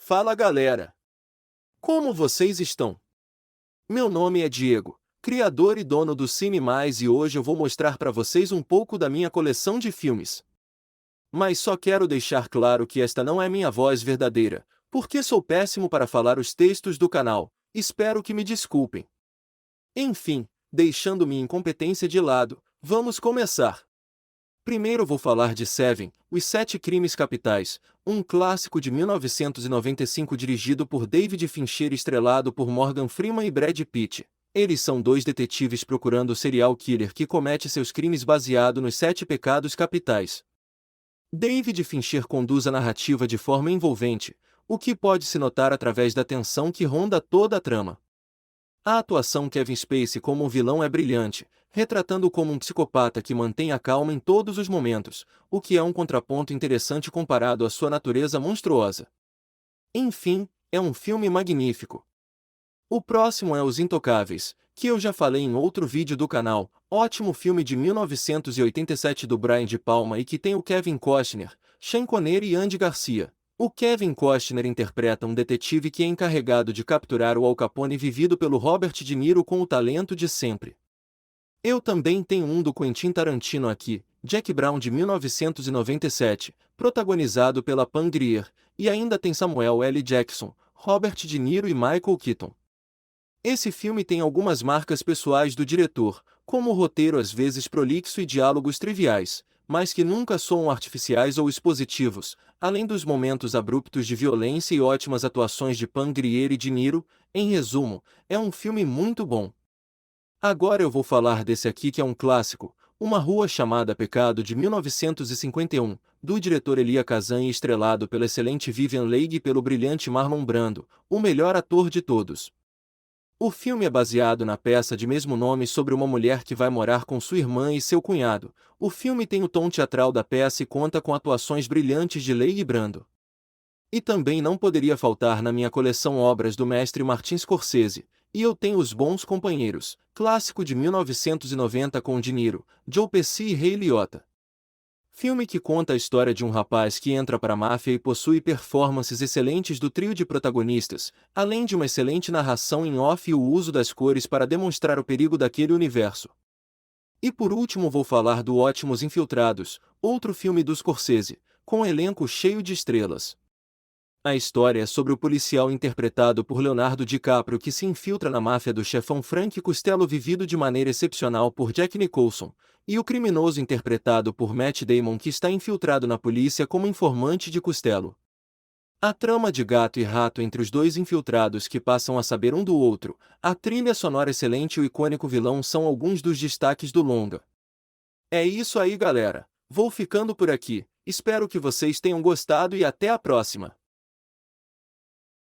Fala galera! Como vocês estão? Meu nome é Diego, criador e dono do Cine Mais, e hoje eu vou mostrar para vocês um pouco da minha coleção de filmes. Mas só quero deixar claro que esta não é minha voz verdadeira, porque sou péssimo para falar os textos do canal, espero que me desculpem. Enfim, deixando minha incompetência de lado, vamos começar. Primeiro vou falar de Seven, Os Sete Crimes Capitais, um clássico de 1995 dirigido por David Fincher e estrelado por Morgan Freeman e Brad Pitt. Eles são dois detetives procurando o serial killer que comete seus crimes baseado nos sete pecados capitais. David Fincher conduz a narrativa de forma envolvente, o que pode-se notar através da tensão que ronda toda a trama. A atuação Kevin Spacey como um vilão é brilhante, retratando-o como um psicopata que mantém a calma em todos os momentos, o que é um contraponto interessante comparado à sua natureza monstruosa. Enfim, é um filme magnífico. O próximo é Os Intocáveis, que eu já falei em outro vídeo do canal, ótimo filme de 1987 do Brian De Palma e que tem o Kevin Costner, Sean Connery e Andy Garcia. O Kevin Costner interpreta um detetive que é encarregado de capturar o Al Capone vivido pelo Robert De Niro com o talento de sempre. Eu também tenho um do Quentin Tarantino aqui, Jack Brown de 1997, protagonizado pela Pam Grier, e ainda tem Samuel L. Jackson, Robert De Niro e Michael Keaton. Esse filme tem algumas marcas pessoais do diretor, como o roteiro às vezes prolixo e diálogos triviais, mas que nunca soam artificiais ou expositivos, além dos momentos abruptos de violência e ótimas atuações de Pam Grier e De Niro. Em resumo, é um filme muito bom. Agora eu vou falar desse aqui que é um clássico, Uma Rua Chamada Pecado de 1951, do diretor Elia Kazan e estrelado pela excelente Vivien Leigh e pelo brilhante Marlon Brando, o melhor ator de todos. O filme é baseado na peça de mesmo nome sobre uma mulher que vai morar com sua irmã e seu cunhado. O filme tem o tom teatral da peça e conta com atuações brilhantes de Leigh e Brando. E também não poderia faltar na minha coleção obras do mestre Martin Scorsese, e eu tenho Os Bons Companheiros, clássico de 1990 com De Niro, Joe Pesci e Ray Liotta. Filme que conta a história de um rapaz que entra para a máfia e possui performances excelentes do trio de protagonistas, além de uma excelente narração em off e o uso das cores para demonstrar o perigo daquele universo. E por último vou falar do Ótimos Infiltrados, outro filme do Scorsese, com um elenco cheio de estrelas. A história é sobre o policial interpretado por Leonardo DiCaprio que se infiltra na máfia do chefão Frank Costello vivido de maneira excepcional por Jack Nicholson, e o criminoso interpretado por Matt Damon que está infiltrado na polícia como informante de Costello. A trama de gato e rato entre os dois infiltrados que passam a saber um do outro, a trilha sonora excelente e o icônico vilão são alguns dos destaques do longa. É isso aí galera, vou ficando por aqui, espero que vocês tenham gostado e até a próxima.